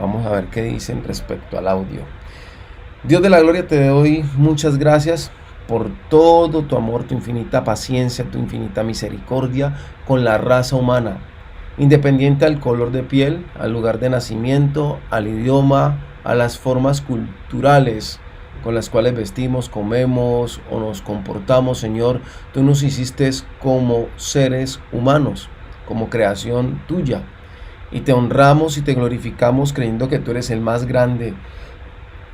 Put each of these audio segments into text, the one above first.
Vamos a ver qué dicen respecto al audio. Dios de la gloria, te doy muchas gracias por todo tu amor, tu infinita paciencia, tu infinita misericordia con la raza humana, independiente al color de piel, al lugar de nacimiento, al idioma, a las formas culturales con las cuales vestimos, comemos o nos comportamos. Señor, tú nos hiciste como seres humanos, como creación tuya, y te honramos y te glorificamos creyendo que tú eres el más grande,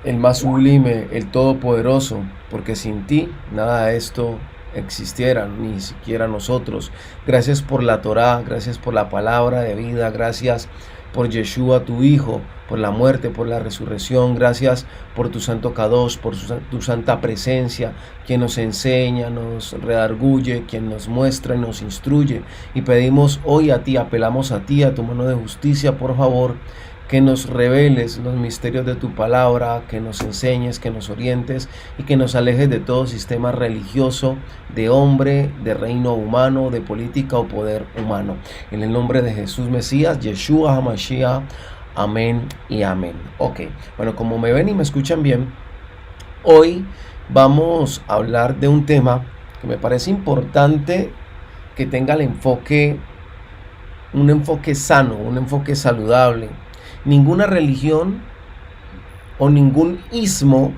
el más sublime, el todopoderoso, porque sin ti nada de esto existiera, ni siquiera nosotros. Gracias por la Torá, gracias por la palabra de vida, gracias por Yeshua, tu Hijo, por la muerte, por la resurrección. Gracias por tu Santo Kadosh, por tu santa presencia, quien nos enseña, nos redarguye, quien nos muestra y nos instruye. Y pedimos hoy a ti, apelamos a ti, a tu mano de justicia, por favor, que nos reveles los misterios de tu palabra, que nos enseñes, que nos orientes y que nos alejes de todo sistema religioso, de hombre, de reino humano, de política o poder humano. En el nombre de Jesús Mesías, Yeshua HaMashiach, amén y amén. Ok, bueno, como me ven y me escuchan bien, hoy vamos a hablar de un tema que me parece importante que tenga un enfoque sano, un enfoque saludable. Ninguna religión o ningún ismo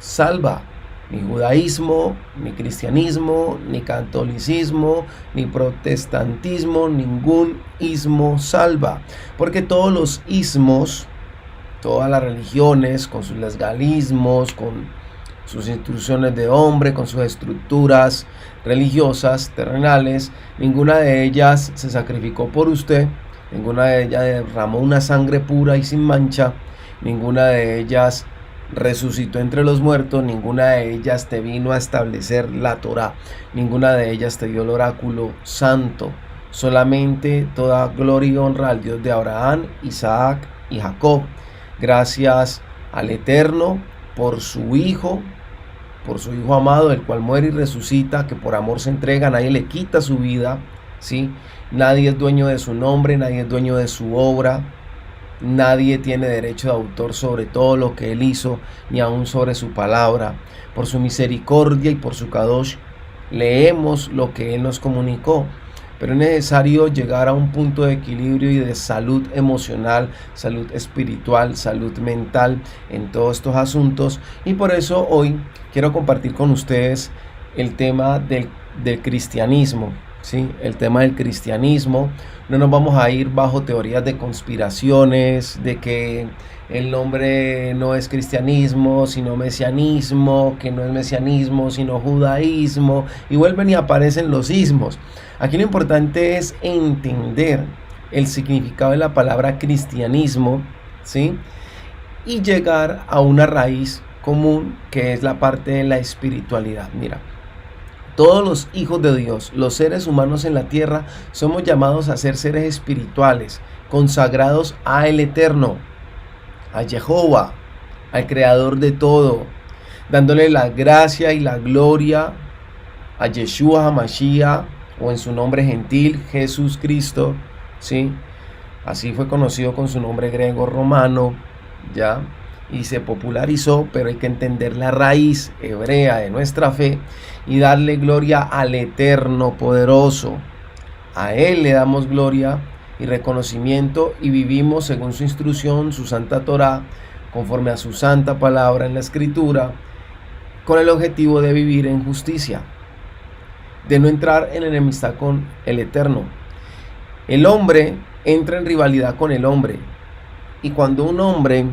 salva, ni judaísmo, ni cristianismo, ni catolicismo, ni protestantismo, ningún ismo salva, porque todos los ismos, todas las religiones, con sus legalismos, con sus instrucciones de hombre, con sus estructuras religiosas, terrenales, ninguna de ellas se sacrificó por usted. Ninguna de ellas derramó una sangre pura y sin mancha, ninguna de ellas resucitó entre los muertos, ninguna de ellas te vino a establecer la Torá, ninguna de ellas te dio el oráculo santo. Solamente toda gloria y honra al Dios de Abraham, Isaac y Jacob. Gracias al Eterno por su Hijo amado, el cual muere y resucita, que por amor se entrega, nadie le quita su vida, ¿sí? Nadie es dueño de su nombre, nadie es dueño de su obra, nadie tiene derecho de autor sobre todo lo que él hizo, ni aún sobre su palabra. Por su misericordia y por su Kadosh leemos lo que él nos comunicó, pero es necesario llegar a un punto de equilibrio y de salud emocional, salud espiritual, salud mental en todos estos asuntos, y por eso hoy quiero compartir con ustedes el tema del cristianismo. ¿Sí? El tema del cristianismo. No nos vamos a ir bajo teorías de conspiraciones, de que el nombre no es cristianismo, sino mesianismo, que no es mesianismo, sino judaísmo, y vuelven y aparecen los ismos. Aquí lo importante es entender el significado de la palabra cristianismo, ¿sí? Y llegar a una raíz común, que es la parte de la espiritualidad. Mira, todos los hijos de Dios, los seres humanos en la tierra, somos llamados a ser seres espirituales, consagrados a el Eterno, a Jehová, al Creador de todo, dándole la gracia y la gloria a Yeshua HaMashiach, o en su nombre gentil, Jesús Cristo, ¿sí? Así fue conocido con su nombre griego romano, ¿ya? Y se popularizó, pero hay que entender la raíz hebrea de nuestra fe y darle gloria al Eterno poderoso. A Él le damos gloria y reconocimiento y vivimos según su instrucción, su santa Torá, conforme a su santa palabra en la Escritura, con el objetivo de vivir en justicia, de no entrar en enemistad con el Eterno. El hombre entra en rivalidad con el hombre, y cuando un hombre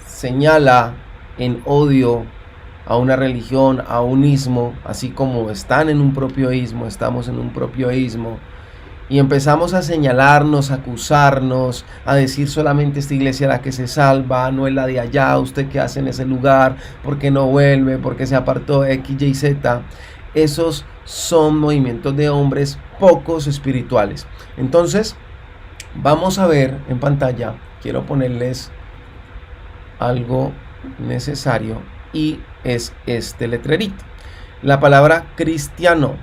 señala en odio a una religión, a un ismo, así como están en un propio ismo, estamos en un propio ismo, y empezamos a señalarnos, a acusarnos, a decir solamente esta iglesia la que se salva, no es la de allá, usted qué hace en ese lugar, por qué no vuelve, por qué se apartó X, Y, Z. Esos son movimientos de hombres pocos espirituales. Entonces, vamos a ver en pantalla, quiero ponerles algo necesario, y es este letrerito. La palabra cristiano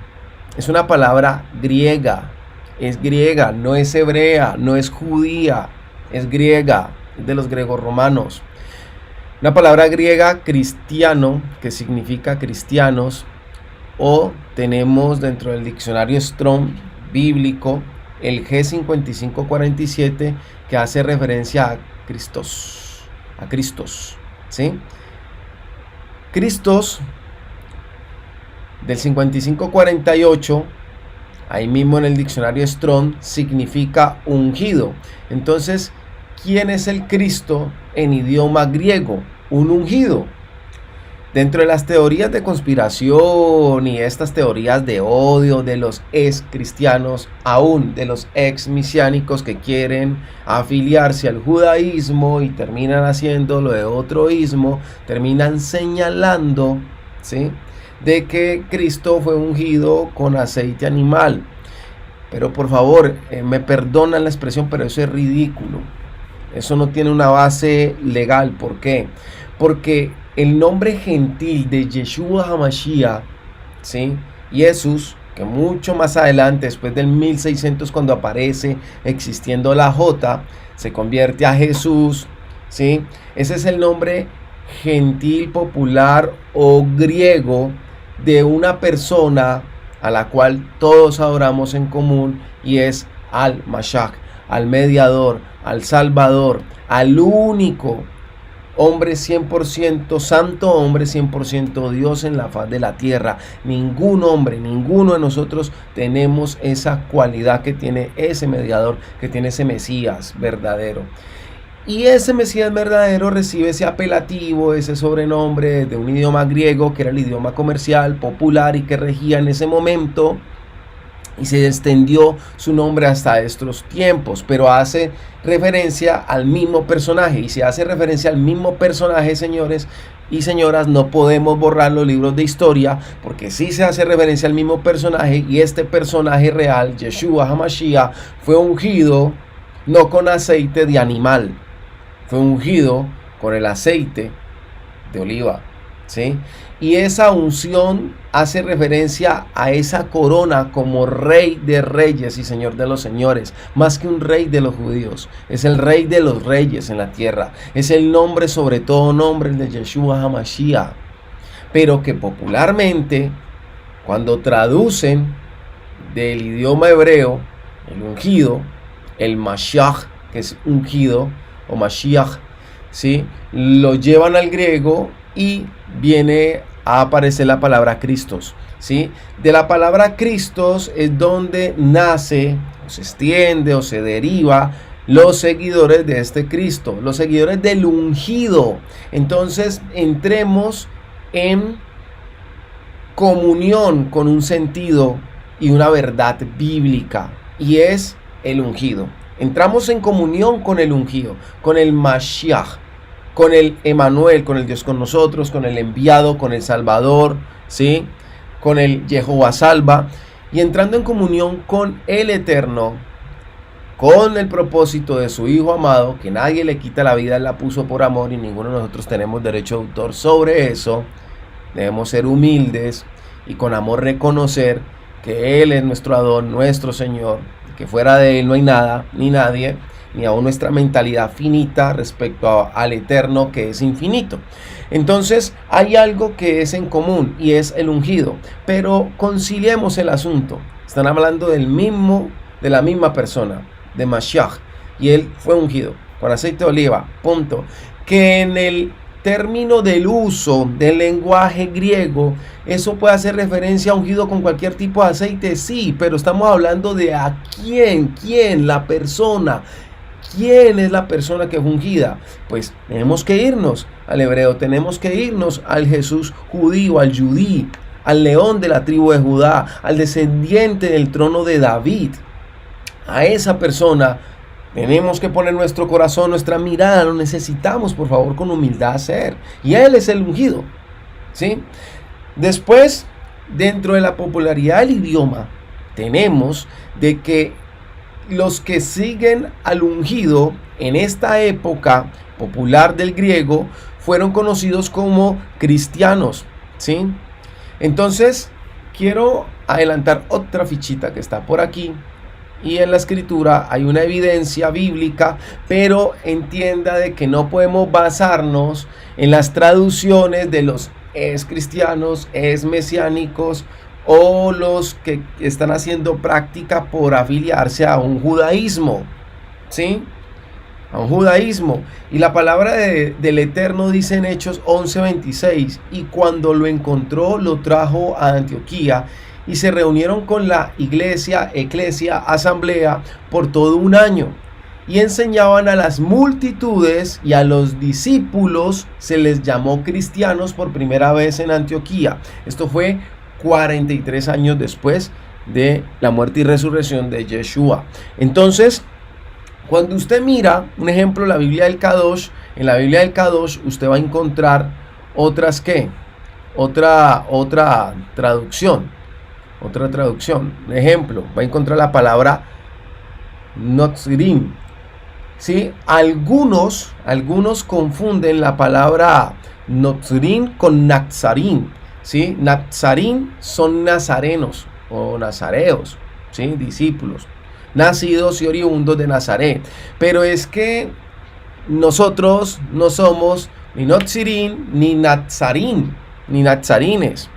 es una palabra griega, es griega, no es hebrea, no es judía, es griega. de los griegos romanos. Una palabra griega, cristiano, que significa cristianos, o tenemos dentro del diccionario Strong bíblico el G5547, que hace referencia a Cristos, ¿sí? Cristos del 5548, ahí mismo en el diccionario Strong, significa ungido. Entonces, ¿quién es el Cristo en idioma griego? Un ungido. Dentro de las teorías de conspiración y estas teorías de odio de los ex cristianos, aún de los ex mesiánicos que quieren afiliarse al judaísmo y terminan haciendo lo de otro ismo, terminan señalando, ¿sí?, de que Cristo fue ungido con aceite animal. Pero por favor, me perdonan la expresión, pero eso es ridículo. Eso no tiene una base legal. ¿Por qué? Porque el nombre gentil de Yeshua HaMashiach, ¿sí?, Jesús, que mucho más adelante, después del 1600, cuando aparece existiendo la J, se convierte a Jesús, ¿sí? Ese es el nombre gentil, popular o griego de una persona a la cual todos adoramos en común, y es al Mashiach, al mediador, al Salvador, al único hombre 100% santo, hombre 100% Dios en la faz de la tierra. Ningún hombre, ninguno de nosotros tenemos esa cualidad que tiene ese mediador, que tiene ese Mesías verdadero. Y ese Mesías verdadero recibe ese apelativo, ese sobrenombre de un idioma griego que era el idioma comercial, popular y que regía en ese momento, y se extendió su nombre hasta estos tiempos, pero hace referencia al mismo personaje. Y si hace referencia al mismo personaje, señores y señoras, no podemos borrar los libros de historia, porque sí se hace referencia al mismo personaje, y este personaje real, Yeshua HaMashiach, fue ungido no con aceite de animal, fue ungido con el aceite de oliva, ¿sí? Y esa unción hace referencia a esa corona como Rey de Reyes y Señor de los Señores. Más que un rey de los judíos, es el Rey de los Reyes en la tierra. Es el nombre sobre todo nombre, el de Yeshua HaMashiach. Pero que popularmente, cuando traducen del idioma hebreo, el ungido, el Mashiach, que es ungido, o Mashiach, ¿sí?, lo llevan al griego y viene a aparecer la palabra Cristos, ¿sí? De la palabra Cristos es donde nace, o se extiende, o se deriva los seguidores de este Cristo, los seguidores del ungido. Entonces entremos en comunión con un sentido y una verdad bíblica, y es el ungido. Entramos en comunión con el ungido, con el Mashiach, con el Emanuel, con el Dios con nosotros, con el enviado, con el Salvador, ¿sí?, con el Jehová Salva, y entrando en comunión con el Eterno, con el propósito de su Hijo amado, que nadie le quita la vida, Él la puso por amor y ninguno de nosotros tenemos derecho de autor sobre eso. Debemos ser humildes y con amor reconocer que Él es nuestro Adón, nuestro Señor, que fuera de Él no hay nada ni nadie, ni aún nuestra mentalidad finita respecto al Eterno, que es infinito. Entonces hay algo que es en común, y es el ungido. Pero conciliemos el asunto. Están hablando de la misma persona, de Mashiach, y Él fue ungido con aceite de oliva, punto. Que en el término del uso del lenguaje griego, eso puede hacer referencia a ungido con cualquier tipo de aceite, sí, pero estamos hablando de a quién, la persona. ¿Quién es la persona que es ungida? Pues tenemos que irnos al hebreo, tenemos que irnos al Jesús judío, al Judí, al león de la tribu de Judá, al descendiente del trono de David. A esa persona tenemos que poner nuestro corazón, nuestra mirada, lo necesitamos, por favor, con humildad hacer. Y Él es el ungido, ¿sí? Después, dentro de la popularidad del idioma, tenemos de que los que siguen al ungido en esta época popular del griego fueron conocidos como cristianos, ¿sí? Entonces, quiero adelantar otra fichita que está por aquí, y en la escritura hay una evidencia bíblica, pero entienda de que no podemos basarnos en las traducciones de los es cristianos, es mesiánicos o los que están haciendo práctica por afiliarse a un judaísmo, ¿sí? A un judaísmo. Y la palabra del Eterno dice en Hechos 11:26, y cuando lo encontró lo trajo a Antioquía y se reunieron con la iglesia, eclesia, asamblea por todo un año y enseñaban a las multitudes, y a los discípulos se les llamó cristianos por primera vez en Antioquía. Esto fue 43 años después de la muerte y resurrección de Yeshua. Entonces, cuando usted mira, un ejemplo, la Biblia del Kadosh, en la Biblia del Kadosh usted va a encontrar otras que, otra traducción. Un ejemplo, va a encontrar la palabra Notzirim. ¿Sí? Algunos confunden la palabra Notzirim con Nazarín. ¿Sí? Nazarín son nazarenos o nazareos, ¿sí? Discípulos, nacidos y oriundos de Nazaret. Pero es que nosotros no somos ni Notzirim, ni Nazarín, ni nazarines.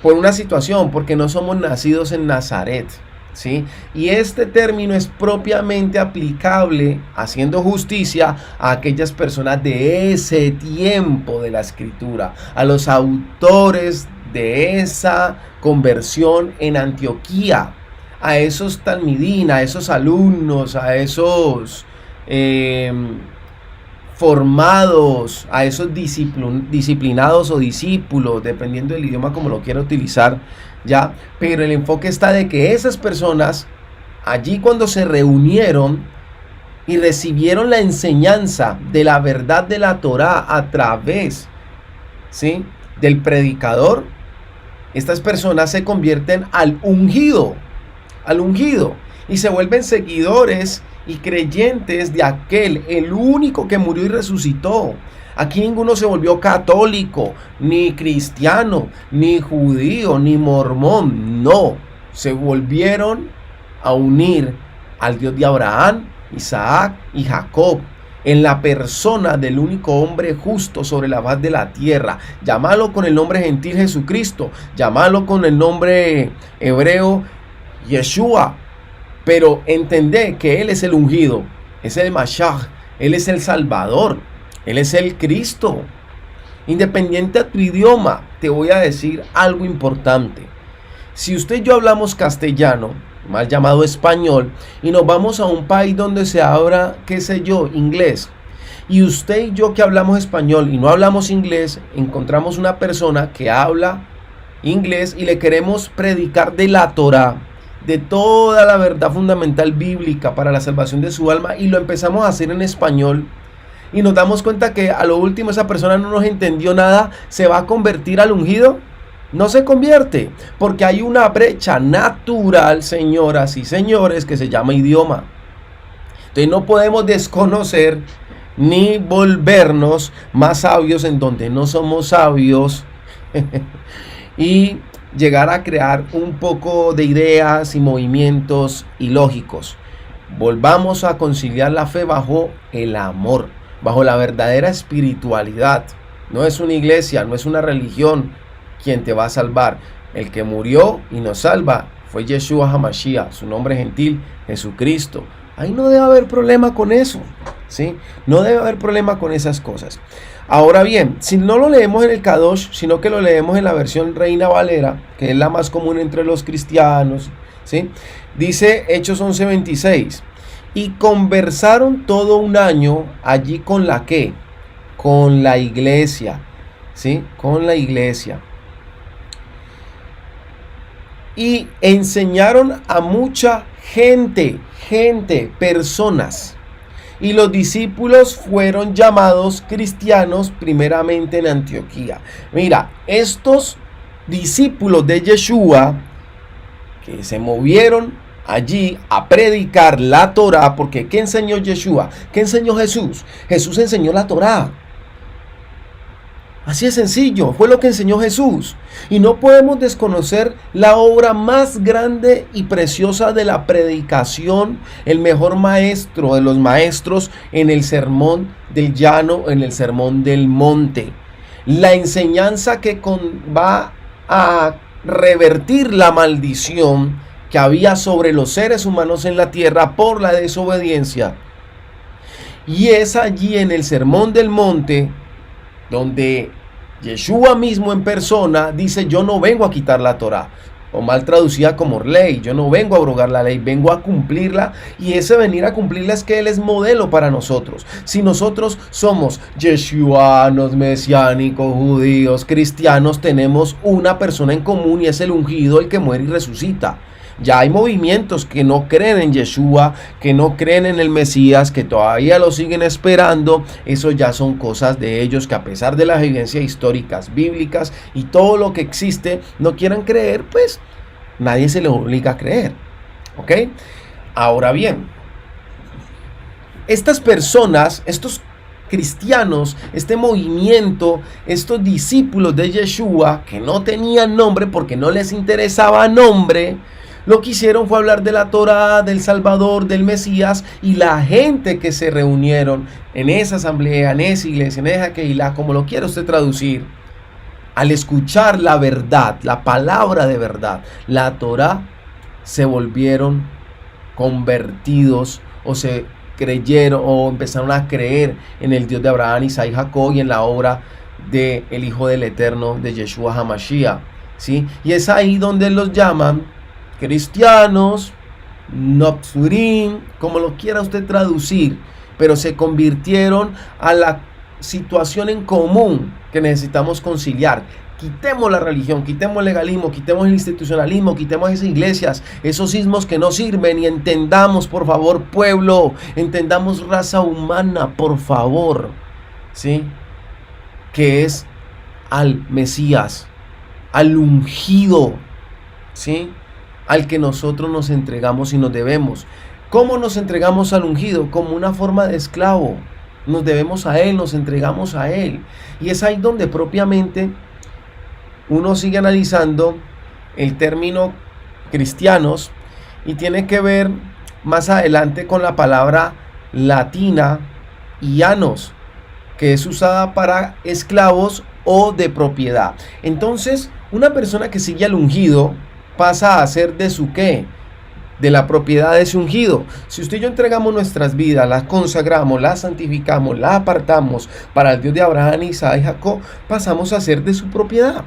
Por una situación, porque no somos nacidos en Nazaret, ¿sí? Y este término es propiamente aplicable, haciendo justicia a aquellas personas de ese tiempo de la escritura, a los autores de esa conversión en Antioquía, a esos talmidín, a esos alumnos, a esos formados, a esos disciplinados o discípulos, dependiendo del idioma como lo quiera utilizar, ya. Pero el enfoque está de que esas personas allí, cuando se reunieron y recibieron la enseñanza de la verdad de la Torá a través, ¿sí?, del predicador, estas personas se convierten al ungido, y se vuelven seguidores y creyentes de aquel, el único que murió y resucitó. Aquí ninguno se volvió católico, ni cristiano, ni judío, ni mormón. No, se volvieron a unir al Dios de Abraham, Isaac y Jacob, en la persona del único hombre justo sobre la faz de la tierra. Llámalo con el nombre gentil Jesucristo, llámalo con el nombre hebreo Yeshua, pero entendé que Él es el ungido, es el Mashiach, Él es el Salvador, Él es el Cristo. Independiente a tu idioma, te voy a decir algo importante. Si usted y yo hablamos castellano, mal llamado español, y nos vamos a un país donde se habla, qué sé yo, inglés, y usted y yo que hablamos español y no hablamos inglés, encontramos una persona que habla inglés y le queremos predicar de la Torá, de toda la verdad fundamental bíblica para la salvación de su alma, y lo empezamos a hacer en español, y nos damos cuenta que a lo último esa persona no nos entendió nada, ¿se va a convertir al ungido? No se convierte, porque hay una brecha natural, señoras y señores, que se llama idioma. Entonces no podemos desconocer ni volvernos más sabios en donde no somos sabios y llegar a crear un poco de ideas y movimientos ilógicos. Volvamos a conciliar la fe bajo el amor, bajo la verdadera espiritualidad. No es una iglesia, no es una religión quien te va a salvar. El que murió y nos salva fue Yeshua HaMashiach, su nombre gentil, Jesucristo. Ahí no debe haber problema con eso, ¿sí? No debe haber problema con esas cosas. Ahora bien, si no lo leemos en el Kadosh, sino que lo leemos en la versión Reina Valera, que es la más común entre los cristianos, ¿sí? Dice Hechos 11:26, y conversaron todo un año allí con la ¿qué? Con la iglesia, ¿sí? Con la iglesia. Y enseñaron a mucha gente, personas. Y los discípulos fueron llamados cristianos primeramente en Antioquía. Mira, estos discípulos de Yeshua que se movieron allí a predicar la Torá, porque ¿qué enseñó Yeshua? ¿Qué enseñó Jesús? Jesús enseñó la Torá. Así de sencillo, fue lo que enseñó Jesús. Y no podemos desconocer la obra más grande y preciosa de la predicación, el mejor maestro de los maestros en el sermón del llano, en el sermón del monte. La enseñanza que va a revertir la maldición que había sobre los seres humanos en la tierra por la desobediencia. Y es allí en el sermón del monte donde Yeshua mismo en persona dice: yo no vengo a quitar la Torá, o mal traducida como ley, yo no vengo a abrogar la ley, vengo a cumplirla, y ese venir a cumplirla es que Él es modelo para nosotros. Si nosotros somos yeshuanos, mesiánicos, judíos, cristianos, tenemos una persona en común y es el ungido, el que muere y resucita. Ya hay movimientos que no creen en Yeshua, que no creen en el Mesías, que todavía lo siguen esperando. Eso ya son cosas de ellos, que a pesar de las evidencias históricas, bíblicas y todo lo que existe, no quieran creer, pues nadie se les obliga a creer. ¿Ok? Ahora bien, estas personas, estos cristianos, este movimiento, estos discípulos de Yeshua, que no tenían nombre porque no les interesaba nombre, lo que hicieron fue hablar de la Torá, del Salvador, del Mesías, y la gente que se reunieron en esa asamblea, en esa iglesia, en esa Keilah, como lo quiera usted traducir, al escuchar la verdad, la palabra de verdad, la Torá, se volvieron convertidos o se creyeron o empezaron a creer en el Dios de Abraham, Isaac y Jacob y en la obra del Hijo del Eterno, de Yeshua HaMashiach, ¿sí? Y es ahí donde los llaman cristianos, Notzurim, como lo quiera usted traducir, pero se convirtieron a la situación en común que necesitamos conciliar. Quitemos la religión, quitemos el legalismo, quitemos el institucionalismo, quitemos esas iglesias, esos ismos que no sirven, y entendamos, por favor, pueblo, entendamos, raza humana, por favor, ¿sí? Que es al Mesías, al ungido, ¿sí? Al que nosotros nos entregamos y nos debemos. ¿Cómo nos entregamos al ungido? Como una forma de esclavo. Nos debemos a Él, nos entregamos a Él. Y es ahí donde propiamente uno sigue analizando el término cristianos y tiene que ver más adelante con la palabra latina ianos, que es usada para esclavos o de propiedad. Entonces, una persona que sigue al ungido pasa a ser de su qué, de la propiedad de ese ungido. Si usted y yo entregamos nuestras vidas, las consagramos, las santificamos, las apartamos para el Dios de Abraham, Isaac y Jacob, pasamos a ser de su propiedad.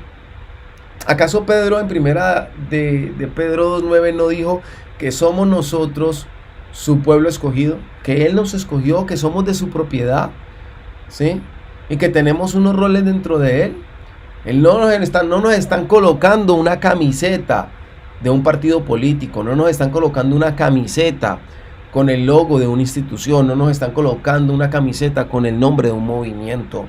¿Acaso Pedro en primera de Pedro 2:9 no dijo que somos nosotros su pueblo escogido? Que Él nos escogió, que somos de su propiedad, ¿sí? Y que tenemos unos roles dentro de Él. No nos están colocando una camiseta de un partido político, no nos están colocando una camiseta con el logo de una institución, no nos están colocando una camiseta con el nombre de un movimiento.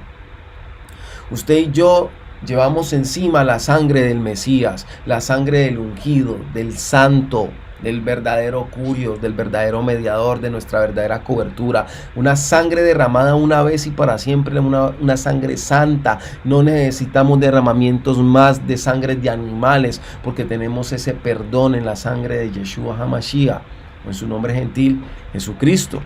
Usted y yo llevamos encima la sangre del Mesías, la sangre del ungido, del santo, del verdadero Curios, del verdadero mediador, de nuestra verdadera cobertura. Una sangre derramada una vez y para siempre, una sangre santa. No necesitamos derramamientos más de sangre de animales, porque tenemos ese perdón en la sangre de Yeshua HaMashiach, en su nombre gentil, Jesucristo.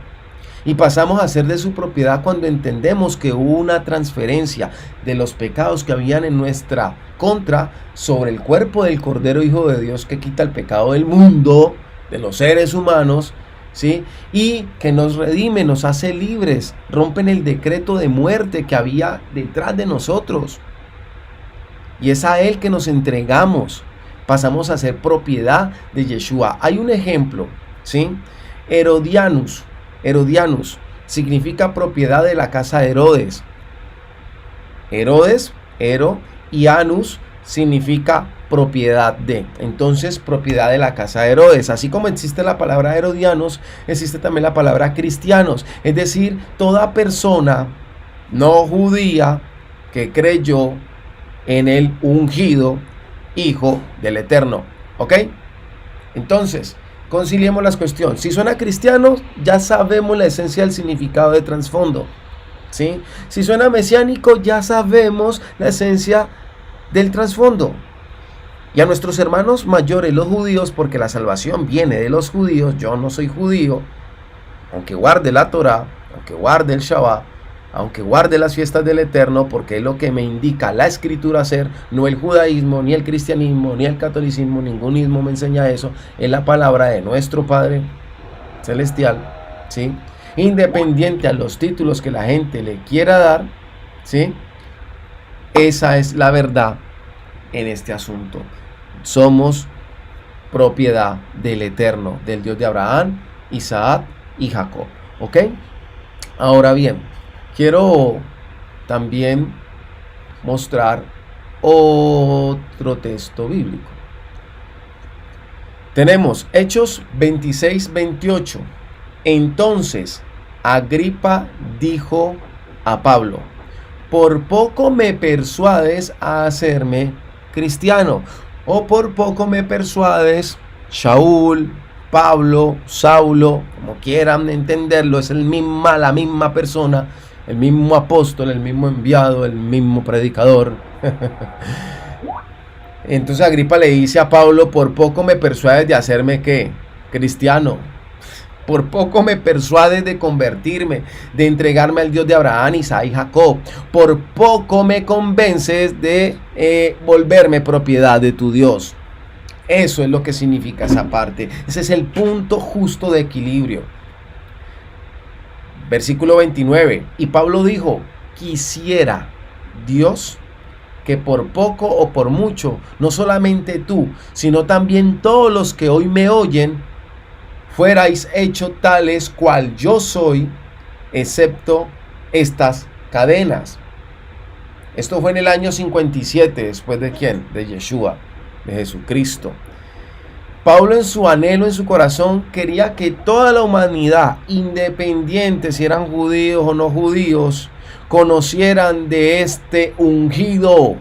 Y pasamos a ser de su propiedad cuando entendemos que hubo una transferencia de los pecados que habían en nuestra contra sobre el cuerpo del Cordero Hijo de Dios, que quita el pecado del mundo, de los seres humanos, ¿sí? Y que nos redime, nos hace libres, rompen el decreto de muerte que había detrás de nosotros. Y es a Él que nos entregamos, pasamos a ser propiedad de Yeshua. Hay un ejemplo, ¿sí? Herodianus significa propiedad de la casa de Herodes. Herodes, y Anus significa propiedad de. Entonces, propiedad de la casa de Herodes. Así como existe la palabra herodianos, existe también la palabra cristianos. Es decir, toda persona no judía que creyó en el ungido Hijo del Eterno. ¿Ok? Entonces, conciliemos las cuestiones. Si suena cristiano, ya sabemos la esencia del significado de trasfondo. ¿sí? Si suena mesiánico, ya sabemos la esencia del trasfondo. Y a nuestros hermanos mayores, los judíos, porque la salvación viene de los judíos, yo no soy judío, aunque guarde la Torá, aunque guarde el Shabbat, aunque guarde las fiestas del Eterno, porque es lo que me indica la Escritura hacer, no el judaísmo, ni el cristianismo, ni el catolicismo, ningún ismo me enseña eso, es la palabra de nuestro Padre Celestial, ¿sí? Independiente a los títulos que la gente le quiera dar, ¿sí? Esa es la verdad en este asunto. Somos propiedad del Eterno, del Dios de Abraham, Isaac y Jacob. ¿Ok? Ahora bien, quiero también mostrar otro texto bíblico. Tenemos Hechos 26-28. Entonces Agripa dijo a Pablo: por poco me persuades a hacerme cristiano, o por poco me persuades, Shaul, Pablo, Saulo, como quieran entenderlo, es la misma persona, el mismo apóstol, el mismo enviado, el mismo predicador. Entonces Agripa le dice a Pablo: por poco me persuades de hacerme ¿qué? Cristiano. Por poco me persuades de convertirme, de entregarme al Dios de Abraham, Isaac y Jacob. Por poco me convences de volverme propiedad de tu Dios. Eso es lo que significa esa parte. Ese es el punto justo de equilibrio. Versículo 29. Y Pablo dijo: quisiera Dios que por poco o por mucho, no solamente tú, sino también todos los que hoy me oyen, fuerais hechos tales cual yo soy, excepto estas cadenas. Esto fue en el año 57, después de ¿quién? De Yeshua, de Jesucristo. Pablo, en su anhelo, en su corazón, quería que toda la humanidad, independiente si eran judíos o no judíos, conocieran de este ungido,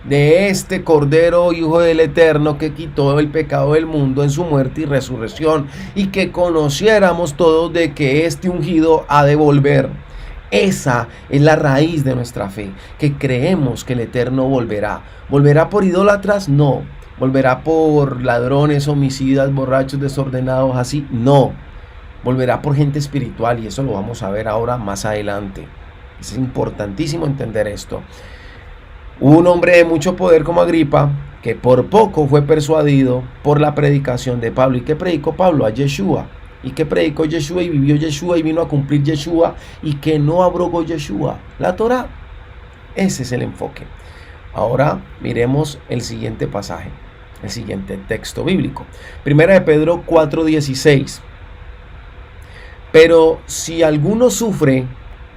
de este Cordero Hijo del Eterno que quitó el pecado del mundo en su muerte y resurrección, y que conociéramos todos de que este ungido ha de volver. Esa es la raíz de nuestra fe, que creemos que el Eterno volverá. ¿Volverá por idólatras? No. ¿Volverá por ladrones, homicidas, borrachos, desordenados, así? No. Volverá por gente espiritual, y eso lo vamos a ver ahora más adelante. Es importantísimo entender esto. Hubo un hombre de mucho poder como Agripa, que por poco fue persuadido por la predicación de Pablo. ¿Y qué predicó Pablo? A Yeshua. ¿Y qué predicó Yeshua? Y vivió Yeshua y vino a cumplir Yeshua. ¿Y que no abrogó Yeshua? La Torá. Ese es el enfoque. Ahora miremos el siguiente pasaje, el siguiente texto bíblico. Primera de Pedro 4:16. Pero si alguno sufre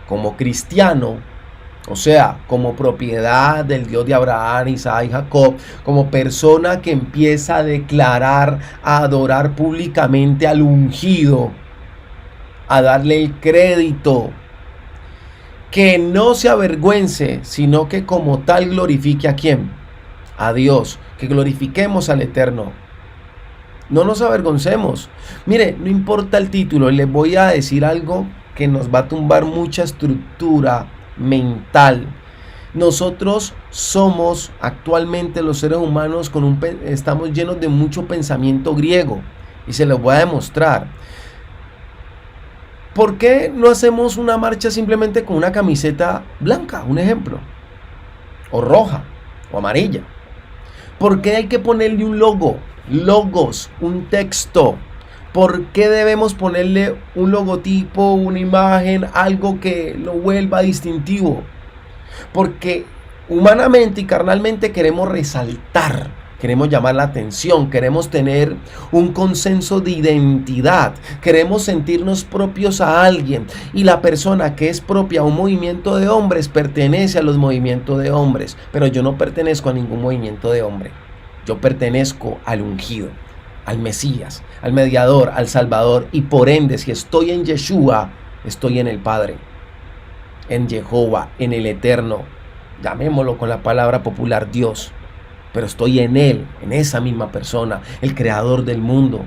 como cristiano, o sea, como propiedad del Dios de Abraham, Isaac y Jacob, como persona que empieza a declarar, a adorar públicamente al ungido, a darle el crédito, que no se avergüence, sino que como tal glorifique ¿a quién? A Dios, que glorifiquemos al Eterno. No nos avergoncemos. Mire, no importa el título, les voy a decir algo que nos va a tumbar mucha estructura mental. Nosotros somos actualmente los seres humanos estamos llenos de mucho pensamiento griego, y se los voy a demostrar. ¿Por qué no hacemos una marcha simplemente con una camiseta blanca, un ejemplo, o roja o amarilla? ¿Por qué hay que ponerle un logo, logos, un texto? ¿Por qué debemos ponerle un logotipo, una imagen, algo que lo vuelva distintivo? Porque humanamente y carnalmente queremos resaltar, queremos llamar la atención, queremos tener un consenso de identidad, queremos sentirnos propios a alguien, y la persona que es propia a un movimiento de hombres pertenece a los movimientos de hombres, pero yo no pertenezco a ningún movimiento de hombre, yo pertenezco al ungido, al Mesías, al mediador, al Salvador, y por ende, si estoy en Yeshua, estoy en el Padre, en Jehová, en el Eterno, llamémoslo con la palabra popular Dios, pero estoy en Él, en esa misma persona, el creador del mundo,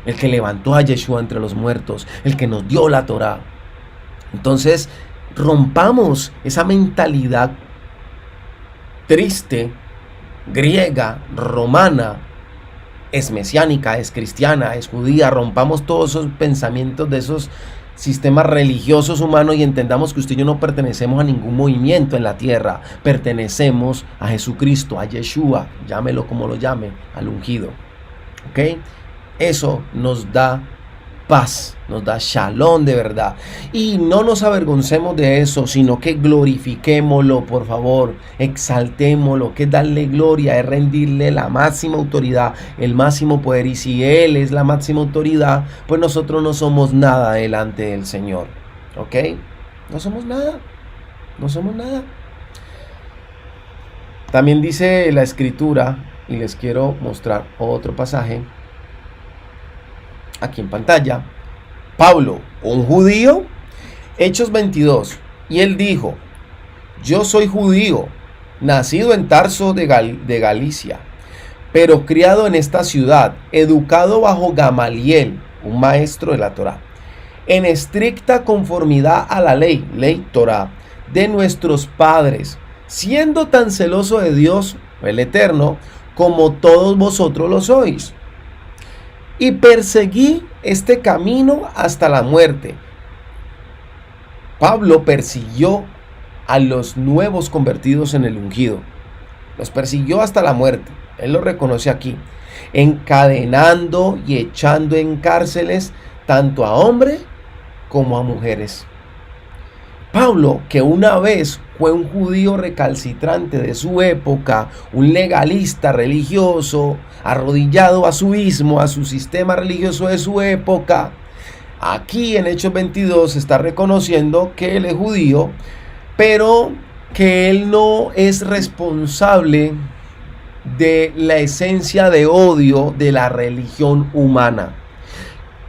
el que levantó a Yeshua entre los muertos, el que nos dio la Torá. Entonces, rompamos esa mentalidad triste, griega, romana, es mesiánica, es cristiana, es judía. Rompamos todos esos pensamientos de esos sistemas religiosos humanos y entendamos que usted y yo no pertenecemos a ningún movimiento en la tierra. Pertenecemos a Jesucristo, a Yeshua, llámelo como lo llame, al ungido. ¿Ok? Eso nos da paz, nos da shalom de verdad. Y no nos avergoncemos de eso, sino que glorifiquémoslo, por favor, exaltémoslo, que es darle gloria, es rendirle la máxima autoridad, el máximo poder. Y si Él es la máxima autoridad, pues nosotros no somos nada delante del Señor. ¿Ok? No somos nada, no somos nada. También dice la Escritura, y les quiero mostrar otro pasaje aquí en pantalla. Pablo, un judío, Hechos 22, y él dijo: yo soy judío, nacido en Tarso de Galicia, pero criado en esta ciudad, educado bajo Gamaliel, un maestro de la Torá, en estricta conformidad a la ley Torá, de nuestros padres, siendo tan celoso de Dios, el Eterno, como todos vosotros lo sois. Y perseguí este camino hasta la muerte. Pablo persiguió a los nuevos convertidos en el ungido. Los persiguió hasta la muerte. Él lo reconoce aquí. Encadenando y echando en cárceles tanto a hombres como a mujeres. Pablo, que una vez fue un judío recalcitrante de su época, un legalista religioso, arrodillado a su ismo, a su sistema religioso de su época, aquí en Hechos 22 está reconociendo que él es judío, pero que él no es responsable de la esencia de odio de la religión humana.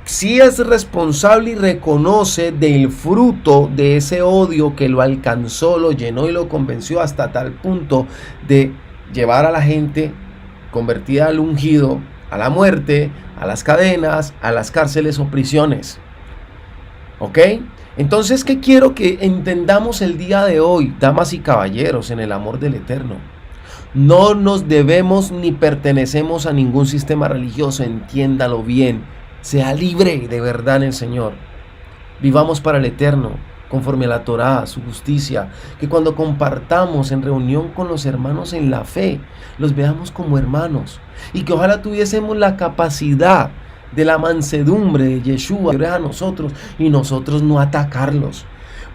Sí es responsable y reconoce del fruto de ese odio que lo alcanzó, lo llenó y lo convenció hasta tal punto de llevar a la gente convertida al ungido, a la muerte, a las cadenas, a las cárceles o prisiones. ¿Ok? Entonces, ¿qué quiero que entendamos el día de hoy, damas y caballeros, en el amor del Eterno? No nos debemos ni pertenecemos a ningún sistema religioso, entiéndalo bien. Sea libre de verdad en el Señor. Vivamos para el Eterno, conforme a la Torá, su justicia. Que cuando compartamos en reunión con los hermanos en la fe, los veamos como hermanos. Y que ojalá tuviésemos la capacidad de la mansedumbre de Yeshua a nosotros y nosotros no atacarlos.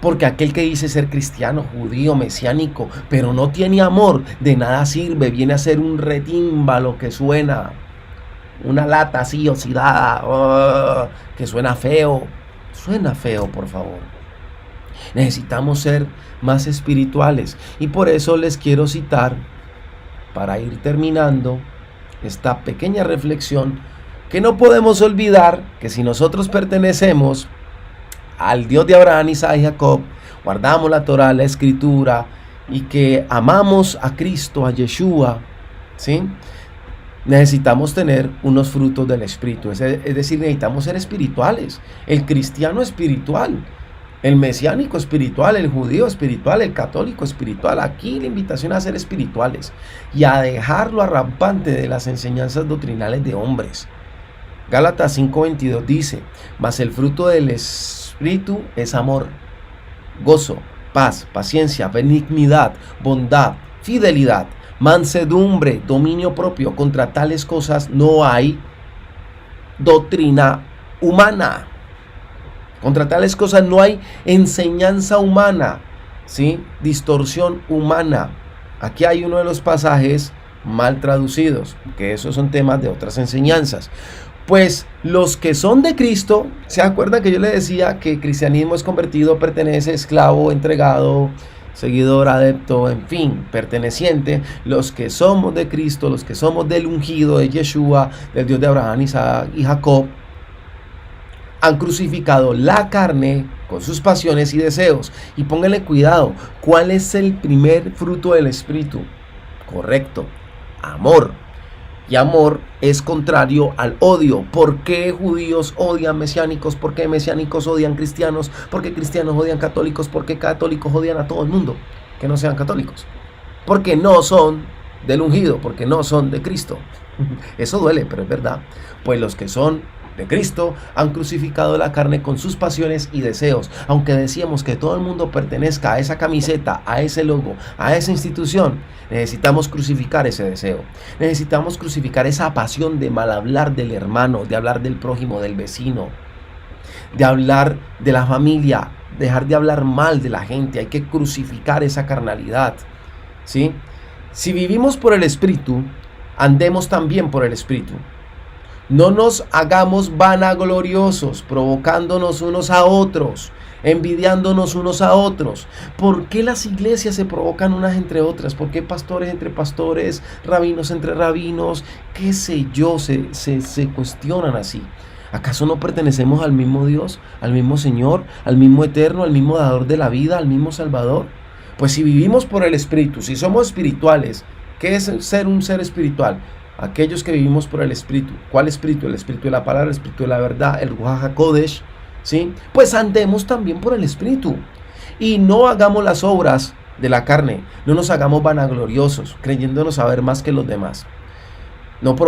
Porque aquel que dice ser cristiano, judío, mesiánico, pero no tiene amor, de nada sirve. Viene a ser un retímbalo que suena, una lata así oxidada, que suena feo. Suena feo, por favor. Necesitamos ser más espirituales. Y por eso les quiero citar, para ir terminando esta pequeña reflexión, que no podemos olvidar que si nosotros pertenecemos al Dios de Abraham, Isaac y Jacob, guardamos la Torá, la Escritura, y que amamos a Cristo, a Yeshua, ¿sí? Necesitamos tener unos frutos del Espíritu, es decir, necesitamos ser espirituales. El cristiano espiritual, el mesiánico espiritual, el judío espiritual, el católico espiritual. Aquí la invitación a ser espirituales y a dejarlo arrampante de las enseñanzas doctrinales de hombres. Gálatas 5:22 dice: mas el fruto del Espíritu es amor, gozo, paz, paciencia, benignidad, bondad, fidelidad, mansedumbre, dominio propio. Contra tales cosas no hay doctrina humana. Contra tales cosas no hay enseñanza humana, ¿sí? Distorsión humana. Aquí hay uno de los pasajes mal traducidos, que esos son temas de otras enseñanzas. Pues los que son de Cristo, ¿se acuerdan que yo les decía que cristianismo es convertido, pertenece, esclavo, entregado, seguidor, adepto, en fin, perteneciente? Los que somos de Cristo, los que somos del ungido de Yeshua, del Dios de Abraham, Isaac y Jacob, han crucificado la carne con sus pasiones y deseos. Y pónganle cuidado, ¿cuál es el primer fruto del Espíritu? Correcto, amor. Y amor es contrario al odio. ¿Por qué judíos odian mesiánicos? ¿Por qué mesiánicos odian cristianos? ¿Por qué cristianos odian católicos? ¿Por qué católicos odian a todo el mundo que no sean católicos? Porque no son del ungido, porque no son de Cristo. Eso duele, pero es verdad. Pues los que son de Cristo han crucificado la carne con sus pasiones y deseos. Aunque decíamos que todo el mundo pertenezca a esa camiseta, a ese logo, a esa institución, necesitamos crucificar ese deseo. Necesitamos crucificar esa pasión de mal hablar del hermano, de hablar del prójimo, del vecino, de hablar de la familia, dejar de hablar mal de la gente. Hay que crucificar esa carnalidad, ¿sí? Si vivimos por el Espíritu, andemos también por el Espíritu. No nos hagamos vanagloriosos, provocándonos unos a otros, envidiándonos unos a otros. ¿Por qué las iglesias se provocan unas entre otras? ¿Por qué pastores entre pastores, rabinos entre rabinos? ¿Qué sé yo? Se cuestionan así. ¿Acaso no pertenecemos al mismo Dios, al mismo Señor, al mismo Eterno, al mismo Dador de la vida, al mismo Salvador? Pues si vivimos por el Espíritu, si somos espirituales, ¿qué es ser un ser espiritual? Aquellos que vivimos por el Espíritu. ¿Cuál Espíritu? El Espíritu de la palabra, el Espíritu de la verdad, el Ruach HaKodesh, ¿sí? Pues andemos también por el Espíritu. Y no hagamos las obras de la carne. No nos hagamos vanagloriosos, creyéndonos saber más que los demás. No nos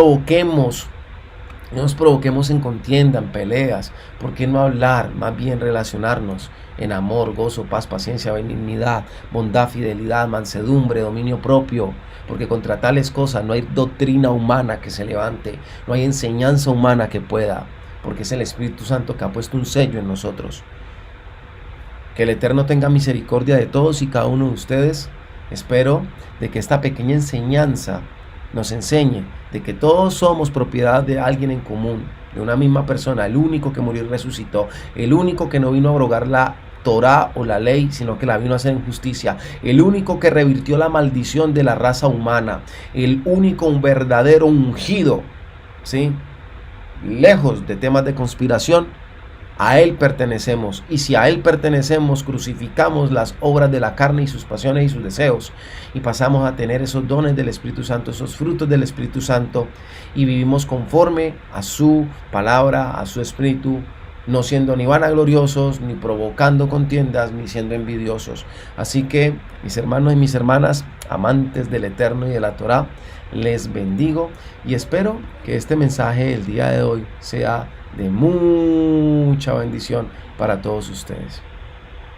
provoquemos en contienda, en peleas. ¿Por qué no hablar? Más bien relacionarnos en amor, gozo, paz, paciencia, benignidad, bondad, fidelidad, mansedumbre, dominio propio. Porque contra tales cosas no hay doctrina humana que se levante, no hay enseñanza humana que pueda, porque es el Espíritu Santo que ha puesto un sello en nosotros. Que el Eterno tenga misericordia de todos y cada uno de ustedes. Espero de que esta pequeña enseñanza nos enseñe de que todos somos propiedad de alguien en común, de una misma persona, el único que murió y resucitó, el único que no vino a abrogar la Torá o la ley, sino que la vino a hacer en justicia, el único que revirtió la maldición de la raza humana, el único, un verdadero ungido, ¿sí? Lejos de temas de conspiración, a Él pertenecemos, y si a Él pertenecemos, crucificamos las obras de la carne y sus pasiones y sus deseos, y pasamos a tener esos dones del Espíritu Santo, esos frutos del Espíritu Santo, y vivimos conforme a su palabra, a su Espíritu, no siendo ni vanagloriosos, ni provocando contiendas, ni siendo envidiosos. Así que, mis hermanos y mis hermanas, amantes del Eterno y de la Torá, les bendigo y espero que este mensaje el día de hoy sea de mucha bendición para todos ustedes.